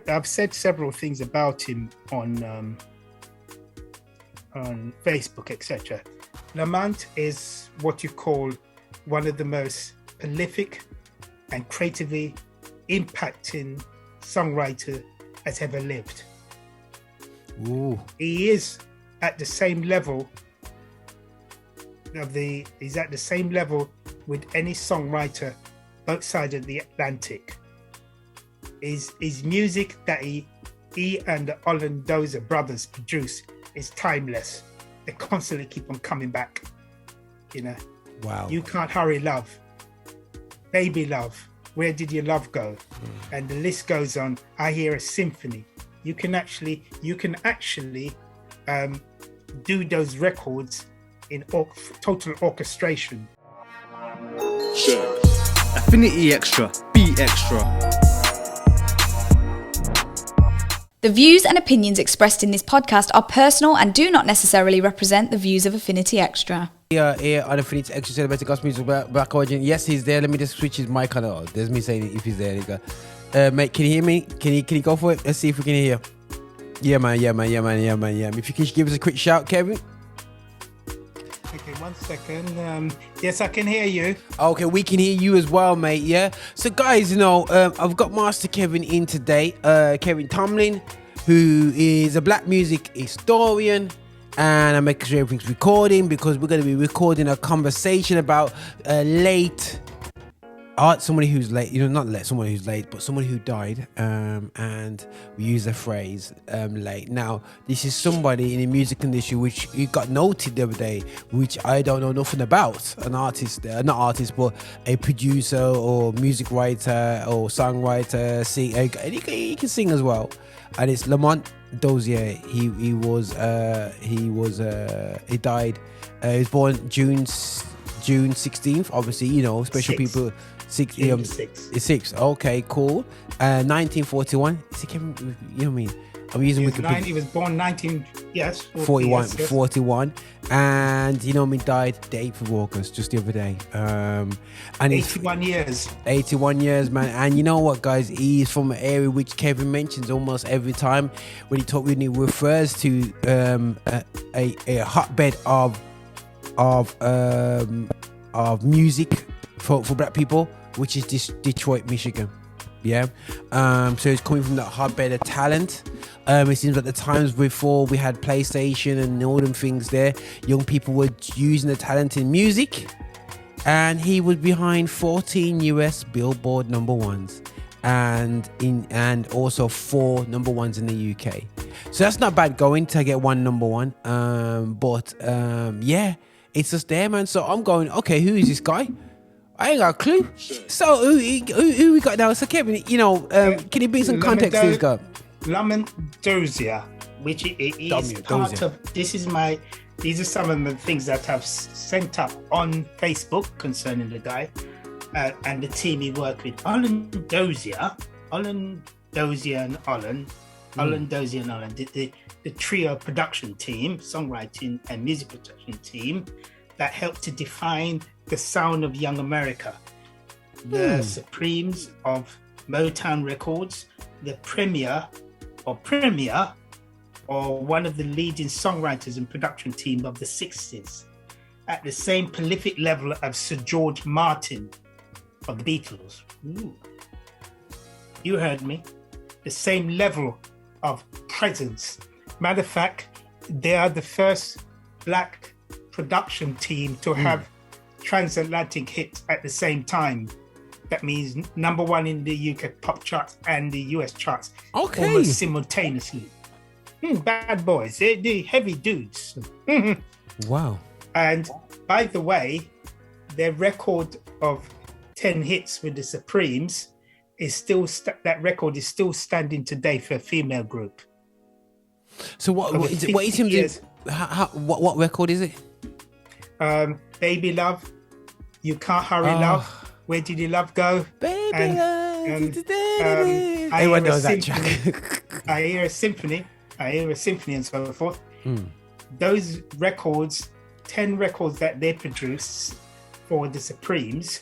I've said several things about him on Facebook, etc. Lamont is what you call one of the most prolific and creatively impacting songwriter has ever lived. Ooh. He is at the same level he's at the same level with any songwriter both sides of the Atlantic. His music that he and the Lamont Dozier brothers produce is timeless. They constantly keep on coming back. You know. Wow. You Can't Hurry Love, Baby Love, Where Did Your Love Go? And the list goes on. I Hear a Symphony. You can actually do those records in total orchestration. Affinity Extra, be extra. The views and opinions expressed in this podcast are personal and do not necessarily represent the views of Affinity Extra. Here on Affinity Extra celebrating gospel music Black origin. Yes, he's there. Let me just switch his mic on. Oh, there's me saying it if he's there. There you go. Mate, can you hear me? Can you go for it? Let's see if we can hear. Yeah, man. If you can give us a quick shout, Kevin. Okay, 1 second. Yes, I can hear you. Okay, we can hear you as well, mate. Yeah. So, guys, I've got Master Kevin in today. Kevin Tomlin, who is a black music historian, and I'm making sure everything's recording because we're going to be recording a conversation about late art, somebody who's late, not late, someone who's late, but someone who died, and we use the phrase late. Now, this is somebody in the music industry which you got noted the other day, which I don't know nothing about. An artist, not artist, but a producer or music writer or songwriter, he can sing as well. And it's Lamont Dozier. He died. He was born June 16th. Obviously, special people. 6. Okay, cool. 1941. Is it Kevin? You know what I mean? I'm using Wikipedia. He was born 41. And died the 8th of August, just the other day. And 81 years. 81 years, man. And you know what, guys? He's from an area which Kevin mentions almost every time when he refers to a hotbed of music for black people, which is Detroit, Michigan. Yeah. So it's coming from that hotbed of talent. It seems like the times before we had PlayStation and all them things there, young people were using the talent in music, and he was behind 14 US Billboard No.1s and also 4 No.1s in the UK. So that's not bad going to get 1 No.1. But it's just there, man. So I'm going, okay, who is this guy? I ain't got a clue. So who we got now? So Kevin, can you bring some context to this guy? Lamont Dozier, which is part of. These are some of the things that I've sent up on Facebook concerning the guy and the team he worked with. Lamont Dozier and Lamont Dozier and Lamont, the trio production team, songwriting and music production team that helped to define the sound of young America. The Supremes of Motown Records, the Premier, or one of the leading songwriters and production team of the 60s, at the same prolific level of Sir George Martin of the Beatles. Ooh. You heard me. The same level of presence. Matter of fact, they are the first black production team to have transatlantic hits at the same time. That means #1 in the UK pop charts and the US charts almost simultaneously. Bad boys, they're heavy dudes. Wow. And by the way, their record of 10 hits with the Supremes is still that record is still standing today for a female group. So what record is it? Baby Love, You Can't Hurry Love, Where Did Your Love Go? Baby Love. Everyone knows that track. I Hear a Symphony and so forth. Those records, 10 records that they produced for the Supremes,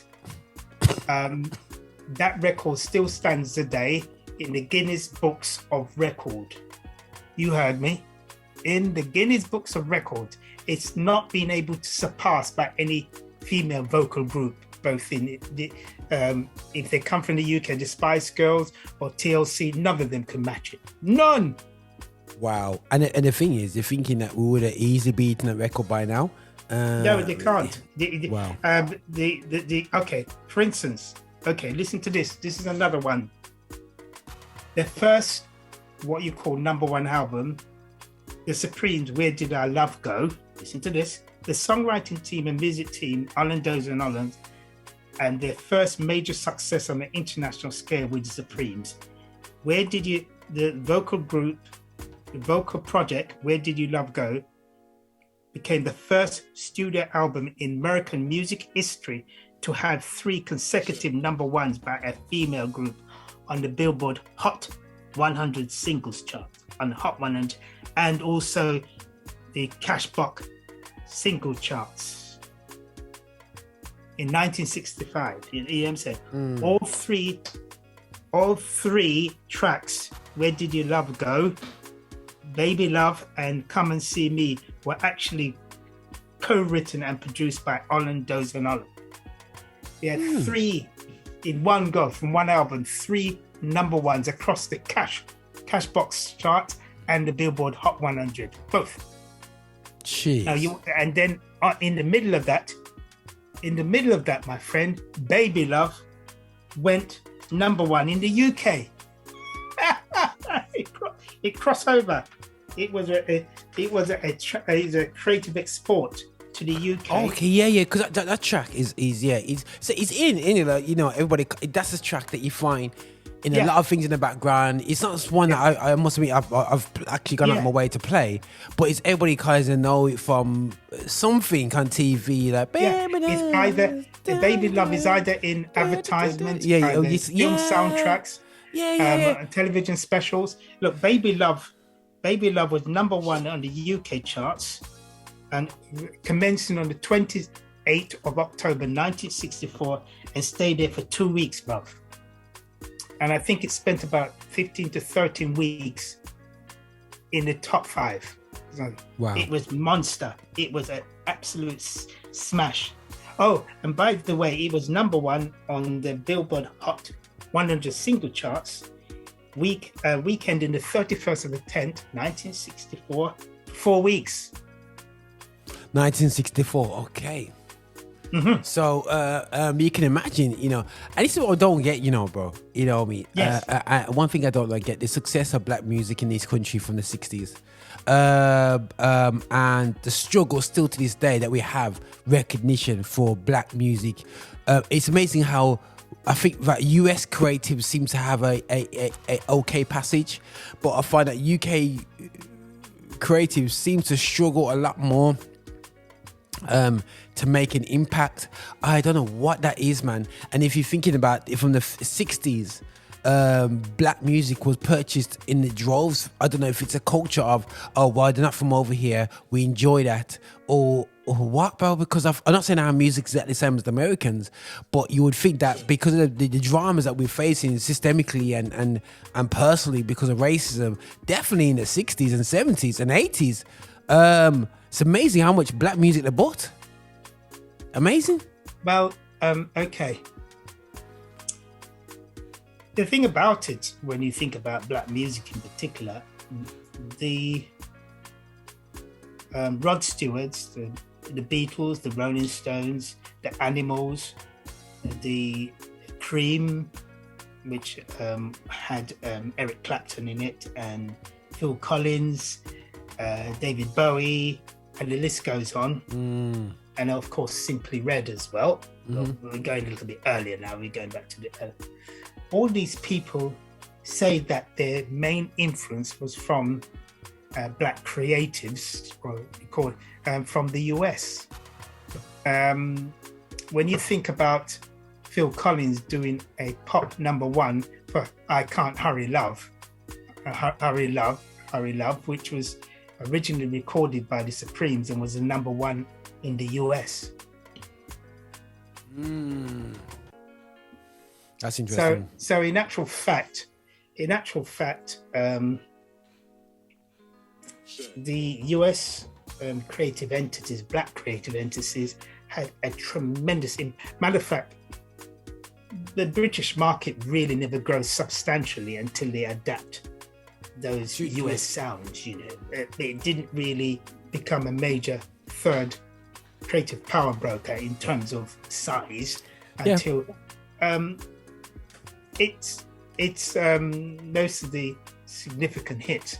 that record still stands today in the Guinness Books of Record. You heard me. In the Guinness Books of Record, it's not been able to surpass by any female vocal group, both in the if they come from the UK, the Spice Girls or TLC, none of them can match it. None. Wow. And the thing is, they're thinking that we would have easily beaten that record by now. No, they can't. Wow. Okay, for instance, listen to this. This is another one. Their first, what you call #1 album, the Supremes, Where Did Our Love Go? Listen to this. The songwriting team and music team, Lamont Dozier and Holland, and their first major success on the international scale with the Supremes. The vocal group, the vocal project, Where Did Your Love Go? Became the first studio album in American music history to have 3 consecutive #1s by a female group on the Billboard Hot 100 singles chart, on the Hot 100, and also the Cashbox single charts. In 1965, you know what I'm saying? All three tracks, Where Did Your Love Go, Baby Love, and Come and See Me, were actually co-written and produced by Lamont Dozier and Holland. They had 3 in one go, from one album, 3 #1s across the Cashbox chart and the Billboard Hot 100, both. Jeez. Now and then in the middle of that, my friend, Baby Love went #1 in the UK. It crossed over. It was a creative export to the UK. Okay, yeah, because that track is it's in like, you know, everybody. That's a track that you find in a lot of things in the background. It's not one that I must admit I've actually gone out of my way to play, but it's everybody kind of know it from something on TV, like it's either the Baby Love is either in advertisements, film soundtracks, television specials. Look, Baby Love was #1 on the UK charts, and commencing on the 28th of October 1964, and stayed there for 2 weeks, bruv. And I think it spent about 15 to 13 weeks in the top 5. Wow. It was monster. It was an absolute smash. Oh, and by the way, it was #1 on the Billboard Hot 100 single charts, weekend in the 31st of the 10th, 1964, 4 weeks. 1964, okay. Mm-hmm. So you can imagine, you know, and this is what I don't get, you know, bro. You know what I mean? Yes. One thing I don't like get the success of black music in this country from the 60s. And the struggle still to this day that we have recognition for black music. It's amazing how I think that US creatives seem to have a okay passage, but I find that UK creatives seem to struggle a lot more to make an impact. I don't know what that is, man. And if you're thinking about it from the 60s, black music was purchased in the droves. I don't know if it's a culture of, oh, well, they're not from over here, we enjoy that, or what, bro? Because I'm not saying our music's exactly the same as the Americans, but you would think that because of the dramas that we're facing systemically and personally because of racism, definitely in the 60s and 70s and 80s, it's amazing how much black music they bought. Amazing. Well, okay. The thing about it, when you think about black music in particular, the Rod Stewart's, the Beatles, the Rolling Stones, the Animals, the Cream, which had Eric Clapton in it, and Phil Collins, David Bowie, and the list goes on. And of course, Simply Red as well. Mm-hmm. We're going a little bit earlier now. We're going back to the... all these people say that their main influence was from black creatives, or called from the US. When you think about Phil Collins doing a pop #1 for I Can't Hurry Love, Hurry Love, which was originally recorded by the Supremes and was a #1 in the US. That's interesting. So in actual fact, in actual fact, the US creative entities, black creative entities, had a tremendous impact. Matter of fact, the British market really never grows substantially until they adapt those US sounds, you know. It didn't really become a major third creative power broker in terms of size until it's most of the significant hits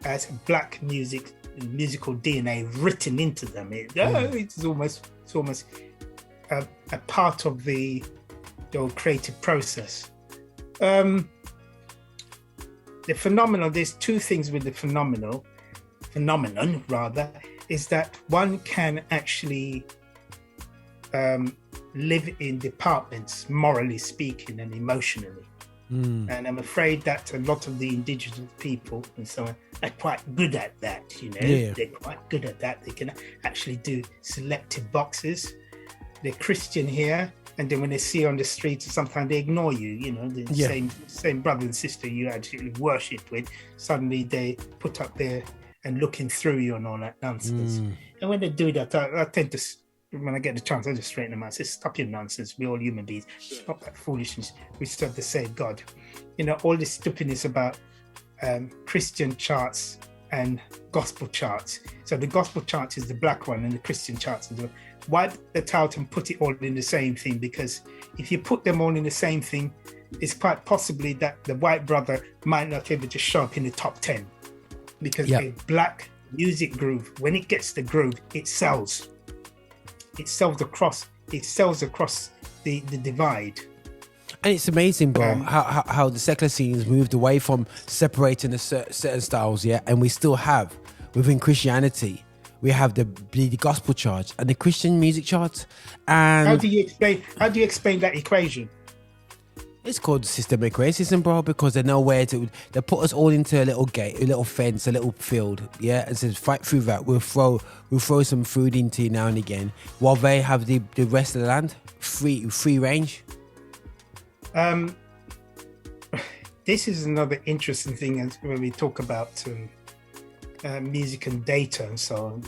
as black musical DNA written into them. It's almost a part of the creative process. The phenomenon, there's two things with the phenomenon rather, is that one can actually live in departments, morally speaking and emotionally. And I'm afraid that a lot of the indigenous people and so on are quite good at that, you know. They're quite good at that. They can actually do selective boxes. They're Christian here, and then when they see you on the street, sometimes they ignore you, you know, the same brother and sister you actually worship with, suddenly they put up there and looking through you and all that nonsense. And when they do that, I tend to, when I get the chance, I just straighten them out. I say, stop your nonsense. We're all human beings. Stop that foolishness. We serve the same God. You know, all this stupidness about Christian charts and gospel charts. So the gospel chart is the black one and the Christian charts is the wipe that out and put it all in the same thing, because if you put them all in the same thing, it's quite possibly that the white brother might not be able to show up in the top 10, because a black music groove, when it gets the groove, it sells. It sells across the divide. And it's amazing, bro, how the secular scenes moved away from separating the certain styles, and we still have within Christianity, we have the gospel charts and the Christian music charts. And how do you explain that equation? It's called systemic racism, bro, because they know where to. They put us all into a little gate, a little fence, a little field, and says fight through that. We'll throw some food into you now and again, while they have the rest of the land free range. This is another interesting thing when we talk about music and data and so on.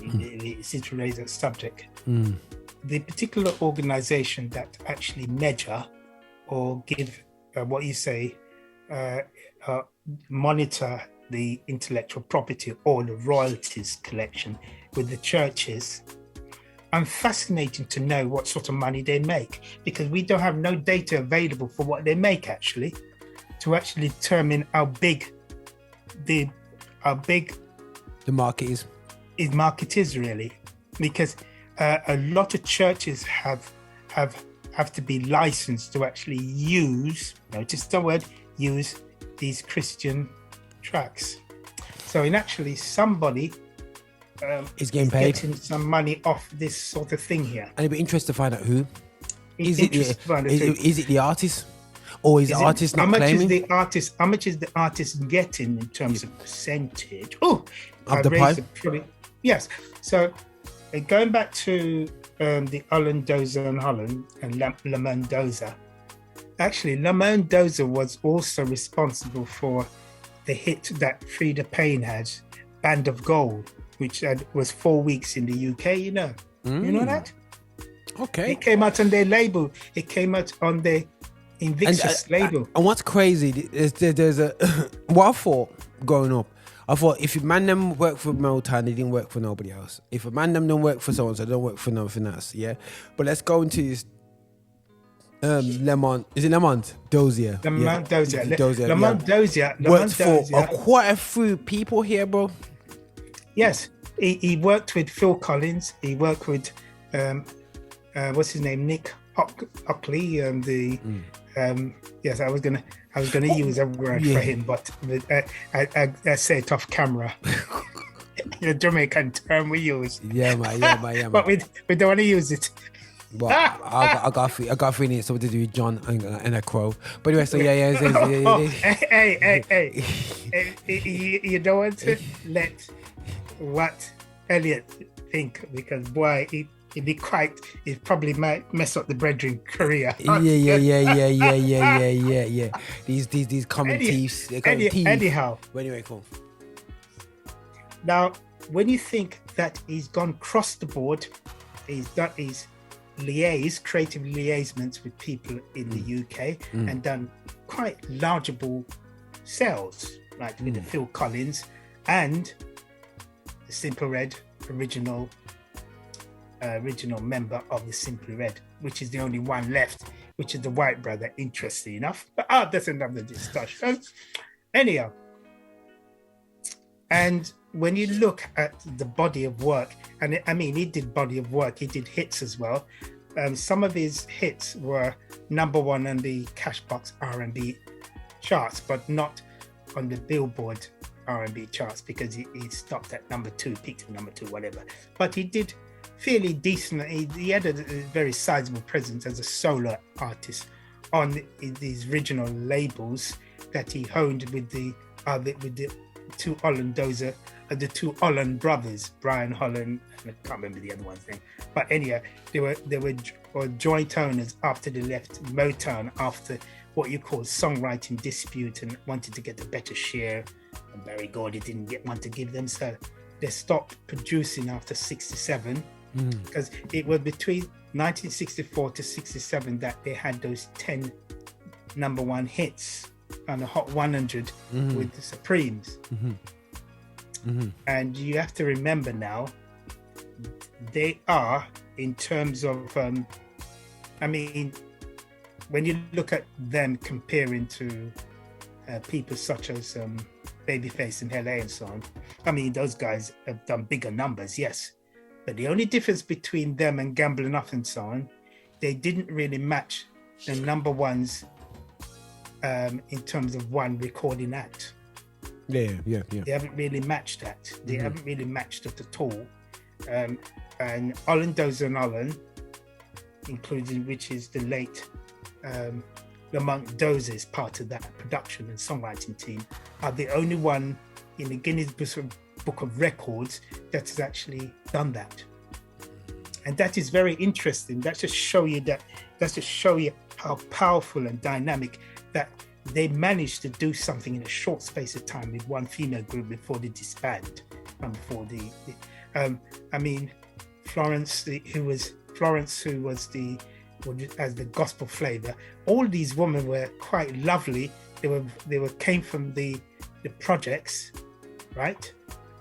Since we raised that subject, the particular organization that actually measure or give monitor the intellectual property or the royalties collection with the churches, I'm fascinated to know what sort of money they make, because we don't have no data available for what they make actually, to actually determine how big the market is really, because a lot of churches have to be licensed to actually use, notice the word, use these Christian tracks. So in actually somebody is getting some money off this sort of thing here. And it'd be interesting to find out who. Is it the artist? Or is the artist not claiming? How much is the artist getting in terms of percentage? Oh, of the pie? Yes. So going back to the Lamont Dozier and Lamont Dozier. Actually, Lamont Dozier was also responsible for the hit that Frida Payne had, Band of Gold, which was 4 weeks in the UK, you know. You know that? Okay. It came out on their label. It came out on the Invictus label. And what's crazy, there's a... what I thought growing up, I thought if a man them work for Motown, they didn't work for nobody else. If a man them don't work for someone, so they don't work for nothing else, But let's go into this Lamont. Is it Lamont Dozier? Lamont Dozier. Lamont Dozier worked for quite a few people here, bro. Yes, he worked with Phil Collins. He worked with what's his name, Nick Ockley. Yes, I was gonna use a word for him, but I say it off camera. The Jamaican term we use. Yeah, man. But we don't want to use it. Well, I got a feeling it's something to do with John and a crow. But anyway, so Hey, you don't want to let what Elliot think, because boy, he it probably might mess up the brethren career. Yeah. These common thieves. Anyhow. Anyway, cool. Now, when you think that he's gone across the board, he's done his creative liaisements with people in the UK and done quite largeable sales, like with the Phil Collins and the Simple Red original member of the Simply Red, which is the only one left, which is the white brother, interesting enough. But that's another discussion. Anyhow, and when you look at the body of work, and he did body of work, he did hits as well. Some of his hits were #1 on the Cashbox R&B charts, but not on the Billboard R&B charts because he stopped at #2, peaked at #2, whatever. But he did fairly decent. He had a very sizable presence as a solo artist on these original labels that he honed with the two Lamont Dozier, the two Holland brothers, Brian Holland, and I can't remember the other one's name. But anyhow, they were joint owners after they left Motown after what you call songwriting dispute and wanted to get a better share. And Barry Gordy didn't want to give them, so they stopped producing after 67. Because it was between 1964 to 67 that they had those 10 #1 hits on the Hot 100 with the Supremes. And you have to remember now, they are, in terms of, when you look at them comparing to people such as Babyface and LA and so on, those guys have done bigger numbers, yes. But the only difference between them and Gamble Enough and so on, they didn't really match the #1s in terms of one recording act. Yeah. They haven't really matched that. They haven't really matched it at all. And Lamont Dozier and Holland, including which is the late Lamont Dozier, is part of that production and songwriting team, are the only one in the Guinness Book of Records that has actually done that. And that is very interesting. That just show you how powerful and dynamic that they managed to do something in a short space of time with one female group before they disbanded and before Florence, who was as the gospel flavor. All these women were quite lovely. They came from the projects, right?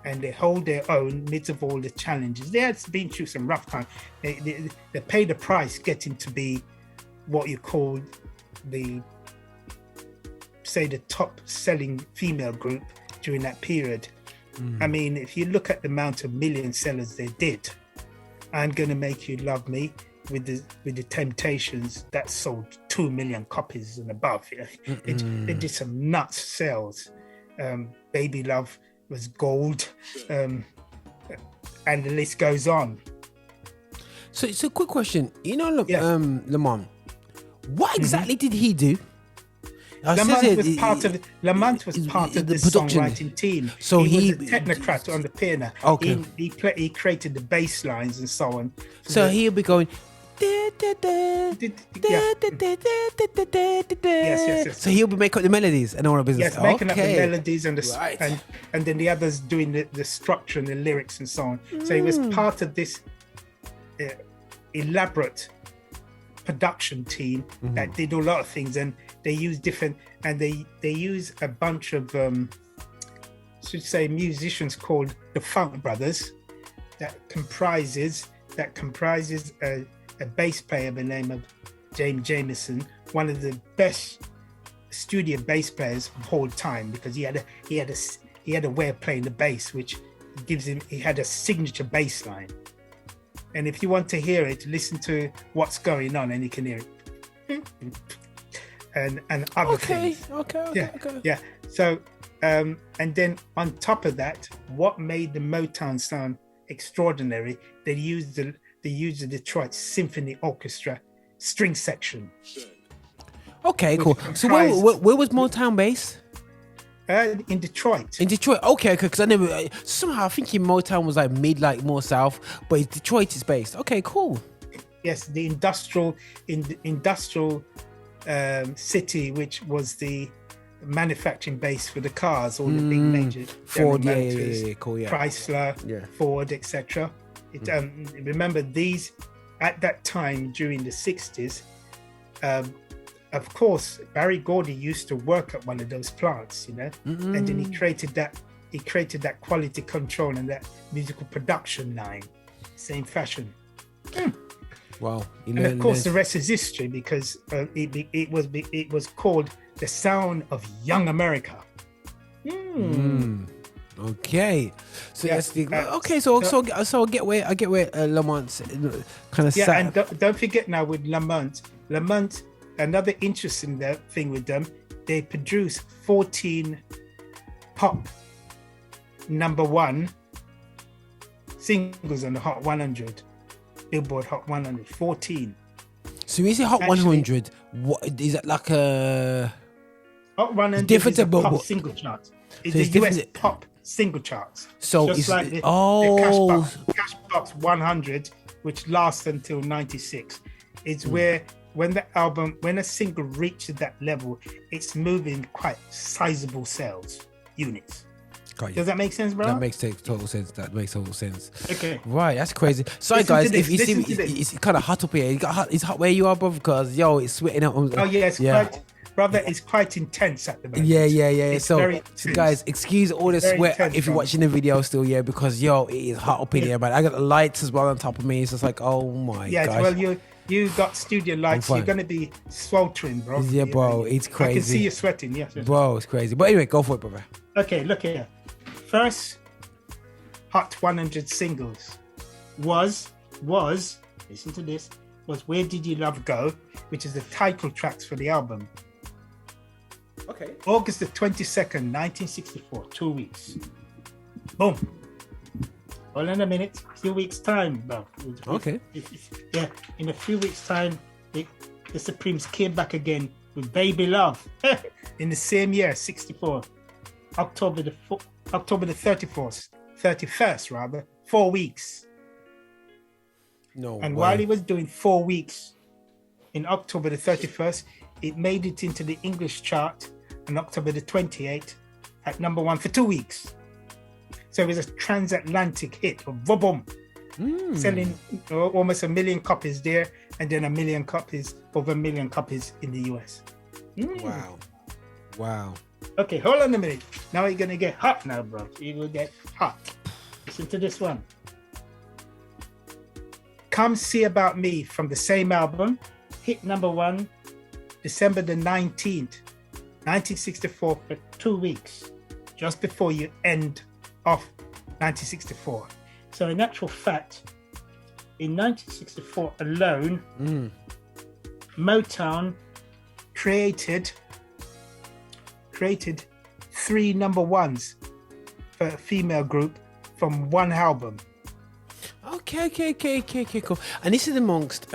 And they hold their own midst of all the challenges. They had been through some rough time. They paid a price getting to be what you call the top selling female group during that period. If you look at the amount of million sellers they did, I'm Gonna Make You Love Me with the Temptations, that sold 2 million copies and above. They did some nuts sales. Baby Love was gold, and the list goes on. So quick question, Lamont, what exactly did he do? Lamont was part of the songwriting team. So he was a technocrat on the piano. Okay. He created the bass lines and so on. So he'll be going. Yes. So he'll be making up the melodies and all the business. Yes, making up the melodies and and then the others doing the structure and the lyrics and so on. So he was part of this elaborate production team that did a lot of things, and they use they use a bunch of musicians called the Funk Brothers that comprises a bass player by the name of James Jameson, one of the best studio bass players of all time, because he had a way of playing the bass which he had a signature bass line. And if you want to hear it, listen to What's Going On and you can hear it. And other things. Okay. Yeah. So and then on top of that, what made the Motown sound extraordinary, they used the Detroit Symphony Orchestra string section. Okay, cool. So where was Motown based? In Detroit. In Detroit, okay, because I never somehow thinking Motown was like mid, like more south, but it's Detroit is based. Okay, cool. Yes, the industrial city, which was the manufacturing base for the cars, all the big major Ford, Motors, cool, Chrysler, Ford, etc. Remember these at that time during the 60s. Of course, Barry Gordy used to work at one of those plants, and then he created that quality control and that musical production line, same fashion. Wow! And of course, the rest is history because it was called the sound of young America. Okay, so that's the okay. So I get where Lamont's kind of sat. And don't forget now with Lamont, another interesting thing with them, they produce 14 pop #1 singles on the Hot 100, Billboard Hot 100, 14. So when you say Hot 100, what is that like a Hot 100 different is a pop single chart? It's the US pop single charts. So just it's like the Cashbox 100, which lasts until 96. It's where when a single reaches that level, it's moving quite sizable sales units. Does that make sense, bro? That makes total sense. Okay. Right, that's crazy. Sorry, guys, if you see, it's kind of hot up here. It's hot where you are, brother, because it's sweating out. Oh yeah, brother, it's quite intense at the moment. Yeah. So guys, excuse all the sweat if you're watching the video still, because it is hot up in here, man. I got the lights as well on top of me. It's just like, oh my gosh. Well, you got studio lights. You're gonna be sweltering, bro. Yeah, bro, it's crazy. I can see you sweating. Yes. Bro, it's crazy. But anyway, go for it, brother. Okay, look here. First Hot 100 singles was listen to this, was Where Did Your Love Go, which is the title tracks for the album. Okay. August the 22nd, 1964, 2 weeks. Boom. Hold on a minute, a few weeks time, bro. Okay. In a few weeks time, the Supremes came back again with Baby Love in the same year, 64. October the 31st rather, 4 weeks. No. And while he was doing 4 weeks, in October the 31st, it made it into the English chart on October the 28th at #1 for 2 weeks. So it was a transatlantic hit of boom, selling almost 1 million copies there, and then over 1 million copies in the US. Wow. Okay, hold on a minute. Now you're gonna get hot now, bro. You will get hot. Listen to this one. Come See About Me from the same album, hit #1, December the 19th, 1964 for 2 weeks, just before you end off 1964. So in actual fact, in 1964 alone, Motown created 3 #1s for a female group from one album. Okay, cool. And this is amongst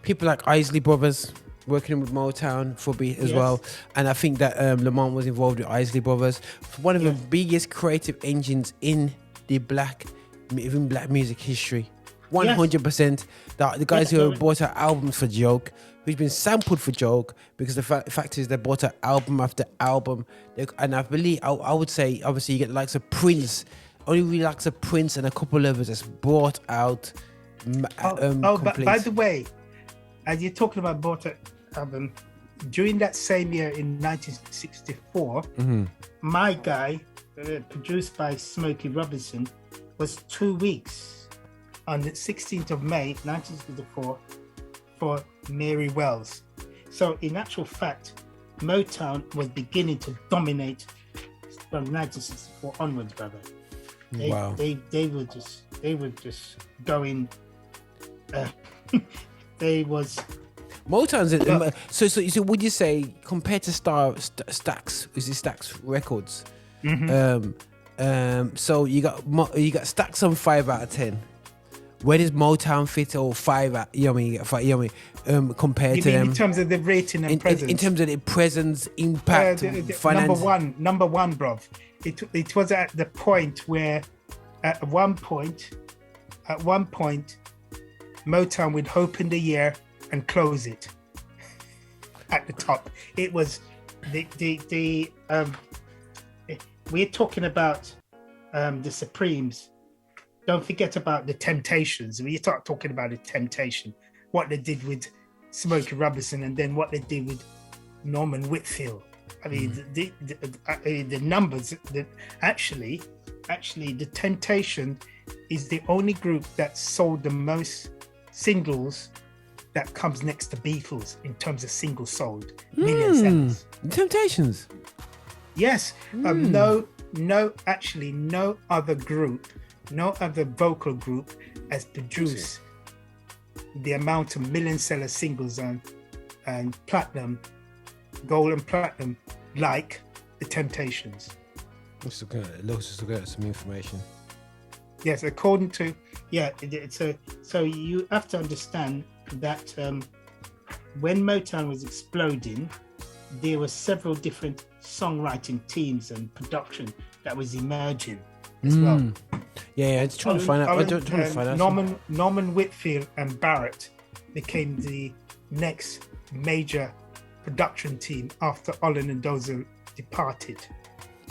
people like Isley Brothers working with Motown for beat as well. And I think that Lamont was involved with Isley Brothers, one of the biggest creative engines in the black music history. 100%. The guys who bought out albums for joke, who's been sampled for joke, because the fact is they bought out album after album. And I believe, I would say, obviously you get the likes of Prince, only really likes of Prince and a couple of others that's brought out. But by the way, as you're talking about bought out album, during that same year in 1964, My Guy, produced by Smokey Robinson, was 2 weeks on the 16th of May 1964 for Mary Wells. So in actual fact, Motown was beginning to dominate from 1964 onwards, brother. They were just going. They was Motown's. So would you say compared to Stax? Is it Stax Records? So you got Stax on 5 out of 10. where does Motown fit or Five at? You know what I mean? Compared You to mean them in terms of the rating and presence? in terms of the presence, impact, finance. Number one, bruv. It was at the point where, at one point, Motown would open the year and close it. At the top, it was we're talking about the Supremes. Don't forget about the Temptations. When you start talking about the Temptation, what they did with Smokey Robinson, and then what they did with Norman Whitfield. I mean, the numbers. Actually, the Temptation is the only group that sold the most singles that comes next to Beatles in terms of singles sold, million sellers. Temptations. Yes. No other group, no other vocal group has produced the amount of million seller singles and platinum, gold and platinum like the Temptations. Let's look at some information. Yes, according to so you have to understand that when Motown was exploding, there were several different songwriting teams and production that was emerging as well. Yeah, just trying to find out. Norman Whitfield and Barrett became the next major production team after Olin and Dozier departed.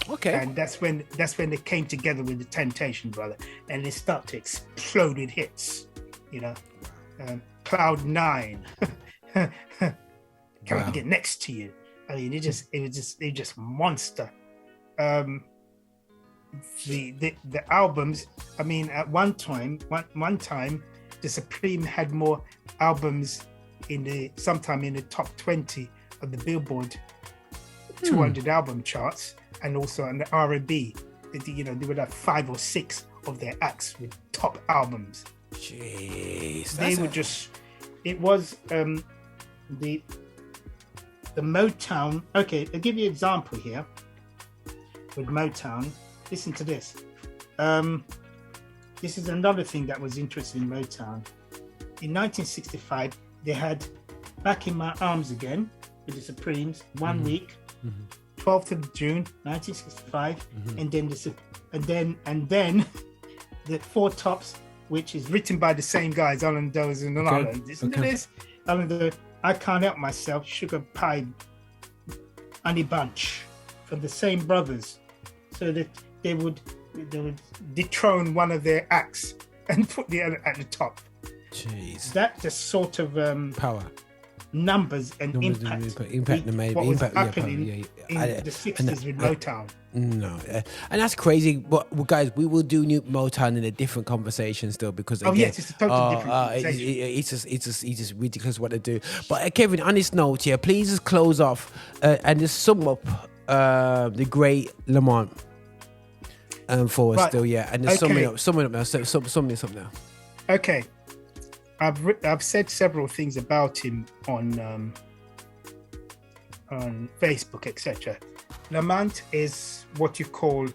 Okay. And that's when they came together with the Temptation, brother, and they start to explode with hits. You know, Cloud 9. Can I get next to you? I mean, it was just monster. The albums. I mean, at one time, the Supreme had more albums sometime in the top 20 of the Billboard 200 album charts, and also on the R&B. They would have 5 or 6 of their acts with top albums. Jeez, they were just. It was the Motown. Okay, I'll give you an example here with Motown. Listen to this. This is another thing that was interesting in Motown. In 1965, they had Back in My Arms Again with the Supremes, 1 week, 12th of June, 1965, and then the Four Tops, which is written by the same guys, Alan Dozier and Alan. Listen to this. I Can't Help Myself, Sugar Pie, Honey Bunch, from the same brothers, so that they would dethrone one of their acts and put the other at the top. Jeez. That just sort of power, numbers and impact what was happening in the 60s with Motown. No, and that's crazy. But guys, we will do new Motown in a different conversation still, because again, yes, it's a totally different conversation. It's just ridiculous what they do. But Kevin, on this note here, please just close off and just sum up the great Lamont for us still, and just summing up now. Summing up now. Okay, I've said several things about him on Facebook, etc. Lamont is what you call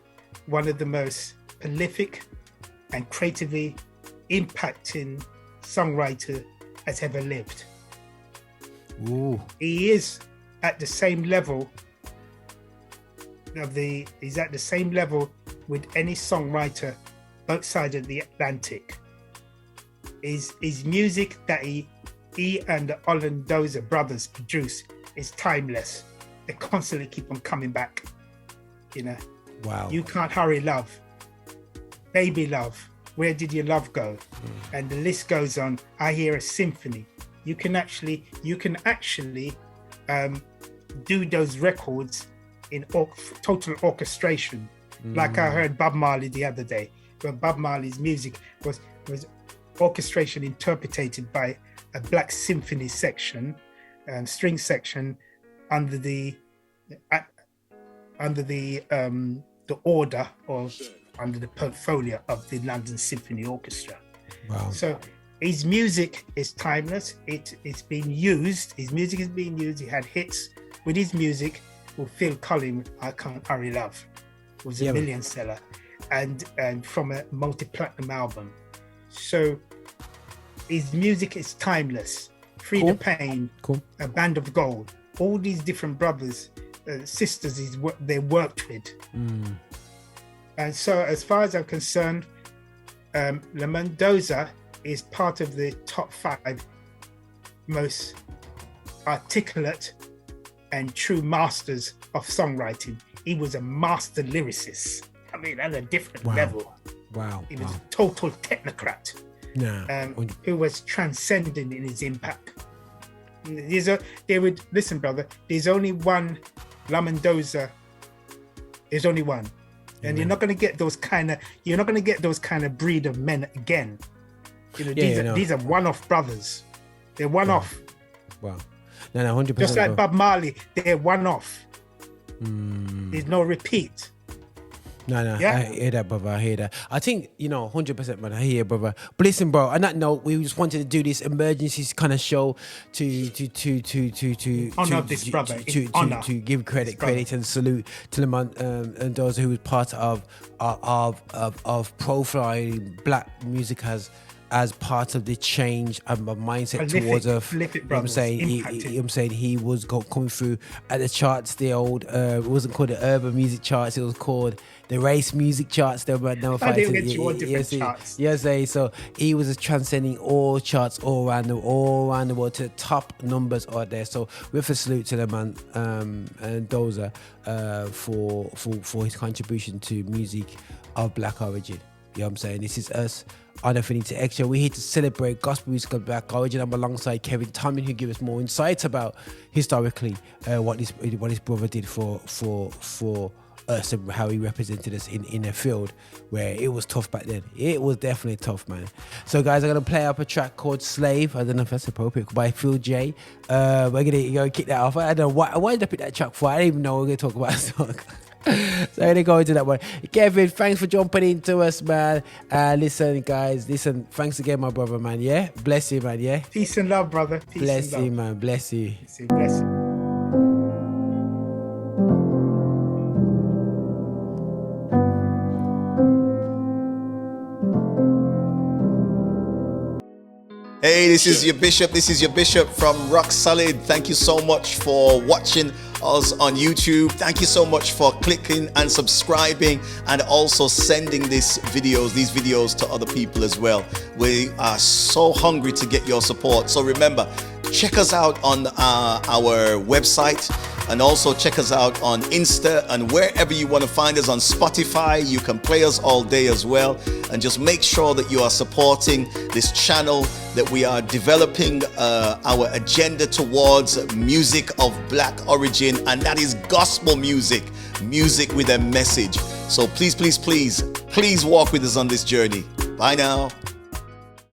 one of the most prolific and creatively impacting songwriter has ever lived. Ooh. He is at the same level he's at the same level with any songwriter both sides of the Atlantic. His music that he and the Olin Dozier brothers produce is timeless. They constantly keep on coming back. Wow. You Can't Hurry Love, Baby Love, Where Did Your Love Go? And the list goes on. I Hear a Symphony. You can actually do those records in total orchestration, like I heard Bob Marley the other day, where Bob Marley's music was orchestration interpreted by a black symphony section, string section, under the order or under the portfolio of the London Symphony Orchestra. Wow. So his music is timeless. It's been used. His music is being used. He had hits with his music. With Phil Collins, I Can't Hurry Love was a million seller, and from a multi-platinum album. So his music is timeless. Free the Pain, A Band of Gold, all these different brothers, sisters they worked with. And so as far as I'm concerned, Lamont Dozier is part of the top 5 most articulate and true masters of songwriting. He was a master lyricist. I mean, at a different level. Wow. He was a total technocrat. Who was transcendent in his impact. Listen, brother, there's only one Lamont Dozier. There's only one. And you're not going to get those kind of breed of men again. These are one-off brothers. They're one-off. Wow. No, 100%. Just like Bob Marley, they're one-off. There's no repeat. No, I hear that, brother. I hear that. I think, 100%, man. I hear you, brother. But listen, bro, on that note, we just wanted to do this emergency kind of show to honor this brother. To give credit and salute to Lamont and those who was part of profiling black music as part of the change of mindset towards I'm saying he was coming through at the charts, the old it wasn't called the urban music charts, it was called the race music charts. They were now fighting. So he was transcending all charts all around the world to the top numbers out there. So with a salute to the man and Dozier for his contribution to music of black origin. You know what I'm saying? This is us on Affinity Extra. We're here to celebrate gospel music of black origin. I'm alongside Kevin Tomlin, who gives us more insights about historically what his brother did for us and how he represented us in a field where it was tough back then. It was definitely tough, man. So guys, I'm gonna play up a track called Slave. I don't know if that's appropriate, by Phil J. We're gonna kick that off. I don't know why did I pick that track for. I didn't even know we we're gonna talk about a song. So I'm gonna go into that one. Kevin, thanks for jumping into us, man. Listen, guys, thanks again, my brother, man. Yeah, bless you, man. Yeah, peace and love, brother. Bless you, man. Bless you. Bless you. Hey, this is your Bishop. This is your Bishop from Rock Solid. Thank you so much for watching us on YouTube. Thank you so much for clicking and subscribing and also sending these videos to other people as well. We are so hungry to get your support. So remember, check us out on our website, and also check us out on Insta and wherever you want to find us. On Spotify, you can play us all day as well. And just make sure that you are supporting this channel, that we are developing our agenda towards music of black origin, and that is gospel music with a message. So please walk with us on this journey. Bye now.